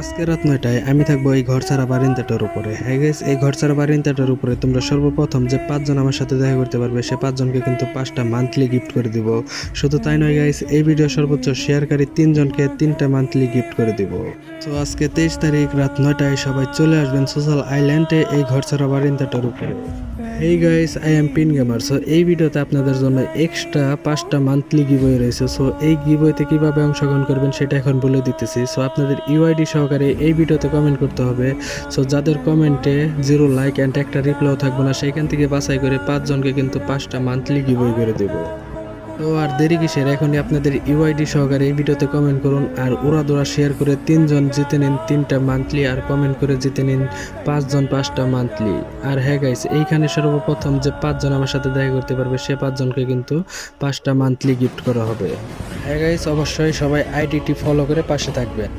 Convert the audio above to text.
আজকে রাত ৯টায় আমি থাকবো এই ঘর ছাড়া বারিন্দাটার উপরে। হ্যাঁ গাইস, এই ঘর ছাড়া বারিন্দাটার উপরে তোমরা সর্বপ্রথম যে ৫ জন আমার সাথে দেখা করতে পারবে সে ৫ জনকে কিন্তু ৫টা মান্থলি গিফট করে দিব। শুধু তাই নয় গাইস, এই ভিডিও সর্বোচ্চ শেয়ারকারী ৩ জনকে ৩টা মান্থলি গিফট করে দিব। তো আজকে ২৩ তারিখ রাত ৯টায় সবাই চলে আসবেন সোশ্যাল আইল্যান্ডে এই ঘর ছাড়া বারিন্দাটার উপরে। Hey guys, I am pin gamer. So এই ভিডিওতে আপনাদের জন্য এক্সট্রা 5টা মান্থলি গিভওয়ে রয়েছে। সো এই গিভওয়েতে কিভাবে অংশগ্রহণ করবেন সেটা এখন বলে দিতেছি। সো আপনাদের ইউআইডি সহকারে এই ভিডিওতে কমেন্ট করতে হবে। সো যাদের কমেন্টে 0 লাইক অ্যান্ড একটা রিপ্লাইও থাকবে না সেইখান থেকে বাছাই করে 5 জনকে কিন্তু 5টা মান্থলি গিভওয়ে করে দেবো। তো আর দেরি কিসের, এখনই আপনাদের ইউআইডি সহকারে এই ভিডিওতে কমেন্ট করুন আর উড়াদুরা শেয়ার করে 3 জন জিতে নিন 3টা মান্থলি আর কমেন্ট করে জিতে নিন 5 জন 5টা মান্থলি। আর হ্যাঁ গাইস, এইখানে সর্বপ্রথম যে 5 জন আমার সাথে দেখা করতে পারবে সে 5 জনকে কিন্তু 5টা মান্থলি গিফট করা হবে। হ্যাঁ গাইস, অবশ্যই সবাই আইডিটি ফলো করে পাশে থাকবেন।